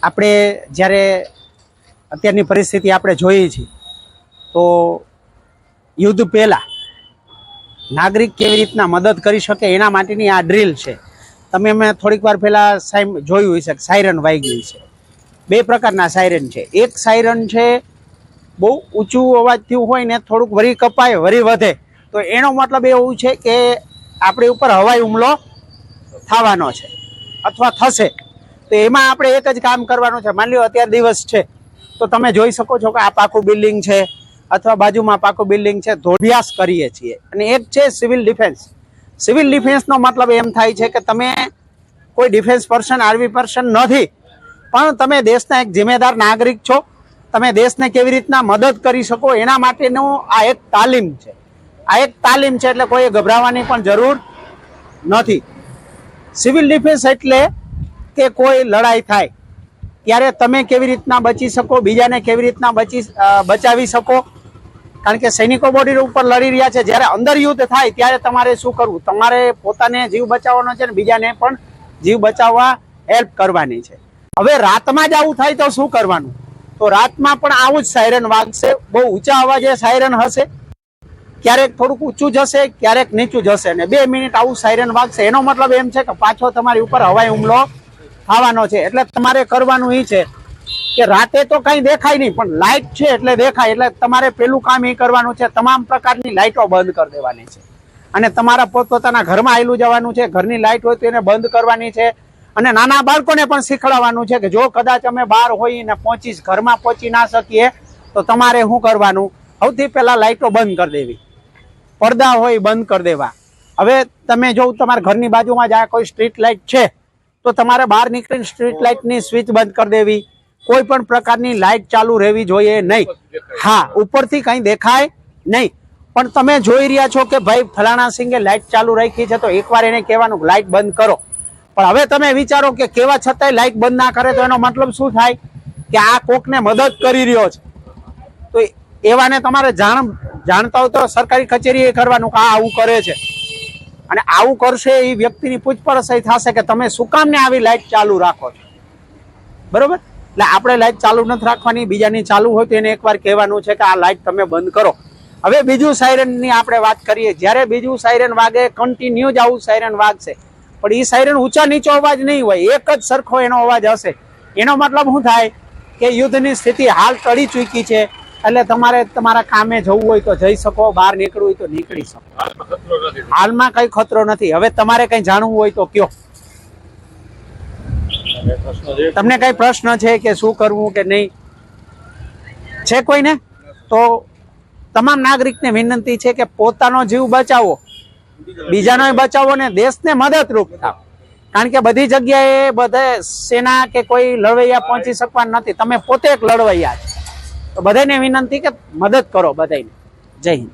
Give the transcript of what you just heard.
આપણે જ્યારે અત્યારની પરિસ્થિતિ આપણે જોઈએ છીએ તો યુદ્ધ પહેલાં નાગરિક કેવી રીતના મદદ કરી શકે એના માટેની આ ડ્રીલ છે. તમે મેં થોડીક વાર પહેલાં જોયું હશે સાયરન વાગ્યું છે. બે પ્રકારના સાયરન છે. એક સાયરન છે બહુ ઊંચું અવાજ થયું હોય ને થોડુંક વરી કપાય વરી વધે તો એનો મતલબ એવું છે કે આપણી ઉપર હવાઈ હુમલો થવાનો છે અથવા થશે. તો એમાં આપણે એક જ કામ કરવાનું છે. માની લો અત્યારે દિવસ છે તો તમે જોઈ શકો છો કે આ પાકું બિલ્ડિંગ છે અથવા બાજુમાં પાકું બિલ્ડિંગ છે, અભ્યાસ કરીએ છીએ. અને એક છે સિવિલ ડિફેન્સ. સિવિલ ડિફેન્સનો મતલબ એમ થાય છે કે તમે કોઈ ડિફેન્સ પર્સન આર્મી પર્સન નથી, પણ તમે દેશના એક જિમ્મેદાર નાગરિક છો. તમે દેશને કેવી રીતના મદદ કરી શકો એના માટેનું આ એક તાલીમ છે. આ એક તાલીમ છે એટલે કોઈ ગભરાવાની પણ જરૂર નથી. સિવિલ ડિફેન્સ એટલે કે કોઈ લડાઈ થાય ત્યારે તમે કેવી રીતના બચી શકો, બીજાને કેવી રીતના બચાવી શકો. કારણ કે સૈનિકો બોર્ડર ઉપર લડી રહ્યા છે. જ્યારે અંદર યુદ્ધ થાય ત્યારે તમારે શું કરવું? તમારે પોતાને જીવ બચાવવાનો છે ને બીજાને પણ જીવ બચાવવા હેલ્પ કરવાની છે. હવે રાતમાં જ આવું થાય તો શું કરવાનું? તો રાતમાં પણ આવું જ સાયરન વાગશે. બહુ ઊંચા અવાજે સાયરન હશે, ક્યારેક થોડુંક ઊંચું જશે, ક્યારેક નીચું જશે, અને 2 મિનિટ આવું સાયરન વાગશે. એનો મતલબ એમ છે કે પાછો તમારી ઉપર હવાઈ હુમલો થવાનો છે. એટલે તમારે કરવાનું એ છે કે રાતે તો કઈ દેખાય નહીં, પણ લાઇટ છે એટલે દેખાય. એટલે તમારે પેલું કામ એ કરવાનું છે, તમામ પ્રકારની લાઇટો બંધ કરી દેવાની છે. અને તમારા પોતપોતાના ઘરમાં આવેલું જવાનું છે. ઘરની લાઇટ હોય તો એને બંધ કરવાની છે. અને નાના બાળકોને પણ શીખવાડવાનું છે કે જો કદાચ અમે બહાર હોઈએ ને ઘરમાં પહોંચી ના શકીએ તો તમારે શું કરવાનું? સૌથી પહેલા લાઇટો બંધ કરી દેવી, પડદા હોય બંધ કરી દેવા. હવે તમે જો તમારા ઘરની બાજુમાં જ કોઈ સ્ટ્રીટ લાઇટ છે તો તમારે બહાર નીકળીને સ્ટ્રીટ લાઇટની સ્વિચ બંધ કરી દેવી. કોઈ પણ પ્રકારની લાઇટ ચાલુ રહેવી જોઈએ નહીં. હા, ઉપરથી કંઈ દેખાય નહીં, પણ તમે જોઈ રહ્યા છો કે ભાઈ ફલાણા સિંગે લાઇટ ચાલુ રાખી છે તો એકવાર એને કહેવાનું લાઇટ બંધ કરો. પણ હવે તમે વિચારો કે કેવા છતાંય લાઇટ બંધ ના કરે તો એનો મતલબ શું થાય? કે આ કોકને મદદ કરી રહ્યો છે. તો એવાને તમારે જાણતા હોય તો સરકારી કચેરીએ કરવાનું કે આ આવું કરે છે, અને આવું કરશે એ વ્યક્તિની પૂછપરછ થશે કે તમે શું કામને આવી લાઇટ ચાલુ રાખો છો. બરોબર? એટલે આપણે લાઇટ ચાલુ નથી રાખવાની. બીજાની ચાલુ હોય તો એને એકવાર કહેવાનું છે કે આ લાઇટ તમે બંધ કરો. હવે બીજું સાયરનની આપણે વાત કરીએ. જ્યારે બીજું સાયરન વાગે કન્ટિન્યુ જ આવું સાયરન વાગશે, પણ એ સાયરન ઊંચા નીચો અવાજ નહીં હોય, એક જ સરખો એનો અવાજ હશે. એનો મતલબ શું થાય કે યુદ્ધની સ્થિતિ હાલ ટળી ચૂકી છે. એટલે તમારે તમારા કામે જવું હોય તો જઈ શકો, બહાર નીકળવું હોય તો નીકળી શકો. હાલમાં કઈ ખતરો નથી. હવે તમારે કઈ જાણવું હોય તો કયો. તમને કઈ પ્રશ્ન છે કે શું કરવું કે નહીં છે કોઈને? તો તમામ નાગરિકને વિનંતી છે કે પોતાનો જીવ બચાવો, બીજાનો બચાવો ને દેશને મદદરૂપ થાવ. કારણ કે બધી જગ્યાએ બધે સેના કે કોઈ લડવૈયા પહોંચી શકવાના નથી. તમે પોતે એક લડવૈયા છો. તો બધાને વિનંતી કે મદદ કરો બધાને. જય હિન્દ.